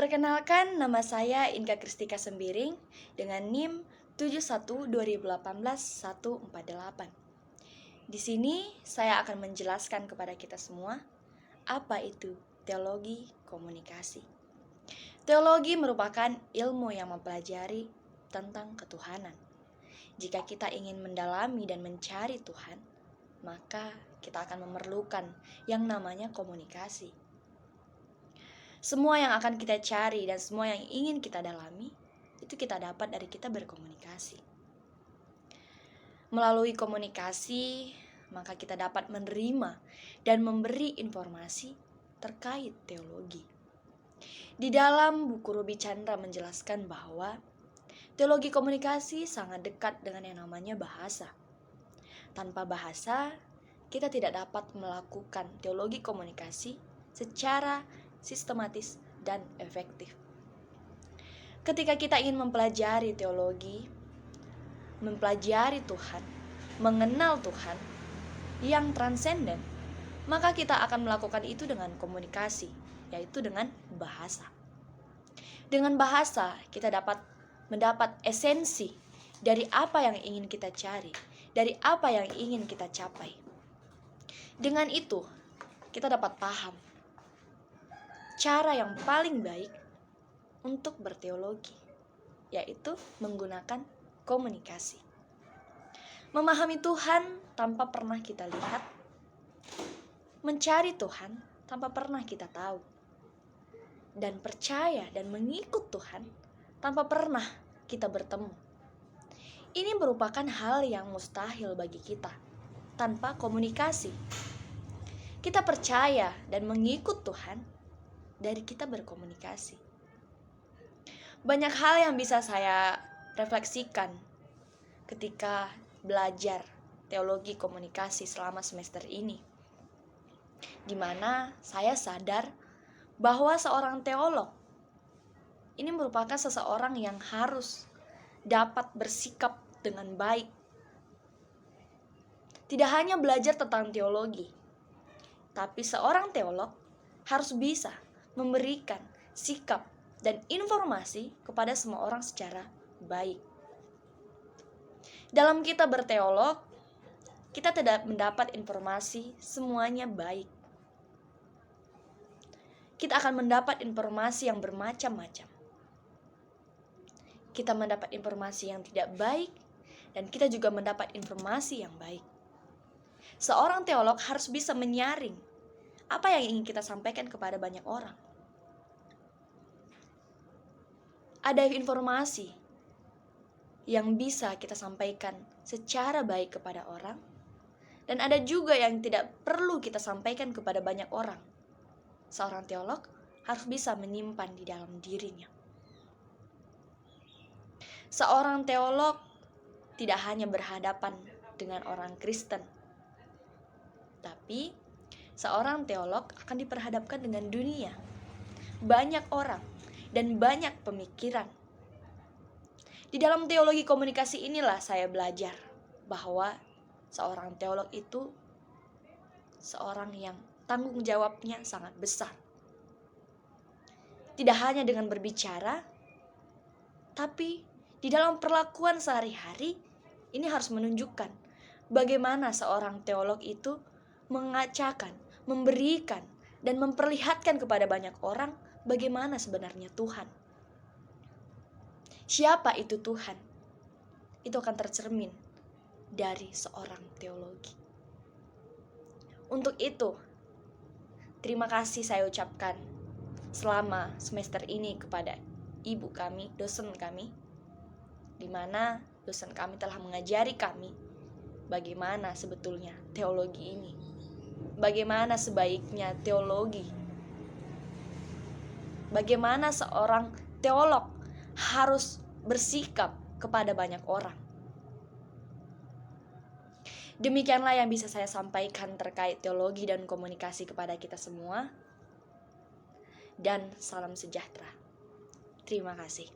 Perkenalkan, nama saya Inka Kristika Sembiring dengan NIM 712018-148. Di sini saya akan menjelaskan kepada kita semua apa itu teologi komunikasi. Teologi merupakan ilmu yang mempelajari tentang ketuhanan. Jika kita ingin mendalami dan mencari Tuhan, maka kita akan memerlukan yang namanya komunikasi. Semua yang akan kita cari dan semua yang ingin kita dalami, itu kita dapat dari kita berkomunikasi. Melalui komunikasi, maka kita dapat menerima dan memberi informasi terkait teologi. Di dalam buku Ruby Chandra menjelaskan bahwa teologi komunikasi sangat dekat dengan yang namanya bahasa. Tanpa bahasa, kita tidak dapat melakukan teologi komunikasi secara sistematis dan efektif. Ketika kita ingin mempelajari teologi, mempelajari Tuhan, mengenal Tuhan yang transenden, maka kita akan melakukan itu dengan komunikasi, yaitu dengan bahasa. Dengan bahasa, kita dapat mendapat esensi dari apa yang ingin kita cari, dari apa yang ingin kita capai. Dengan itu, kita dapat paham cara yang paling baik untuk berteologi, yaitu menggunakan komunikasi. Memahami Tuhan tanpa pernah kita lihat, mencari Tuhan tanpa pernah kita tahu, dan percaya dan mengikut Tuhan tanpa pernah kita bertemu. Ini merupakan hal yang mustahil bagi kita tanpa komunikasi. Kita percaya dan mengikut Tuhan dari kita berkomunikasi. Banyak hal yang bisa saya refleksikan ketika belajar teologi komunikasi selama semester ini, di mana saya sadar bahwa seorang teolog ini merupakan seseorang yang harus dapat bersikap dengan baik. Tidak hanya belajar tentang teologi, tapi seorang teolog harus bisa memberikan sikap dan informasi kepada semua orang secara baik. Dalam kita berteolog, kita tidak mendapat informasi semuanya baik. Kita akan mendapat informasi yang bermacam-macam. Kita mendapat informasi yang tidak baik, dan kita juga mendapat informasi yang baik. Seorang teolog harus bisa menyaring apa yang ingin kita sampaikan kepada banyak orang. Ada informasi yang bisa kita sampaikan secara baik kepada orang, dan ada juga yang tidak perlu kita sampaikan kepada banyak orang. Seorang teolog harus bisa menyimpan di dalam dirinya. Seorang teolog tidak hanya berhadapan dengan orang Kristen, tapi seorang teolog akan diperhadapkan dengan dunia, banyak orang, dan banyak pemikiran. Di dalam teologi komunikasi inilah saya belajar bahwa seorang teolog itu seorang yang tanggung jawabnya sangat besar. Tidak hanya dengan berbicara, tapi di dalam perlakuan sehari-hari ini harus menunjukkan bagaimana seorang teolog itu mengacahkan, memberikan, dan memperlihatkan kepada banyak orang bagaimana sebenarnya Tuhan. Siapa itu Tuhan? Itu akan tercermin dari seorang teologi. Untuk itu, terima kasih saya ucapkan selama semester ini kepada ibu kami, dosen kami, di mana dosen kami telah mengajari kami bagaimana sebetulnya teologi ini, bagaimana sebaiknya teologi, bagaimana seorang teolog harus bersikap kepada banyak orang. Demikianlah yang bisa saya sampaikan terkait teologi dan komunikasi kepada kita semua. Dan salam sejahtera. Terima kasih.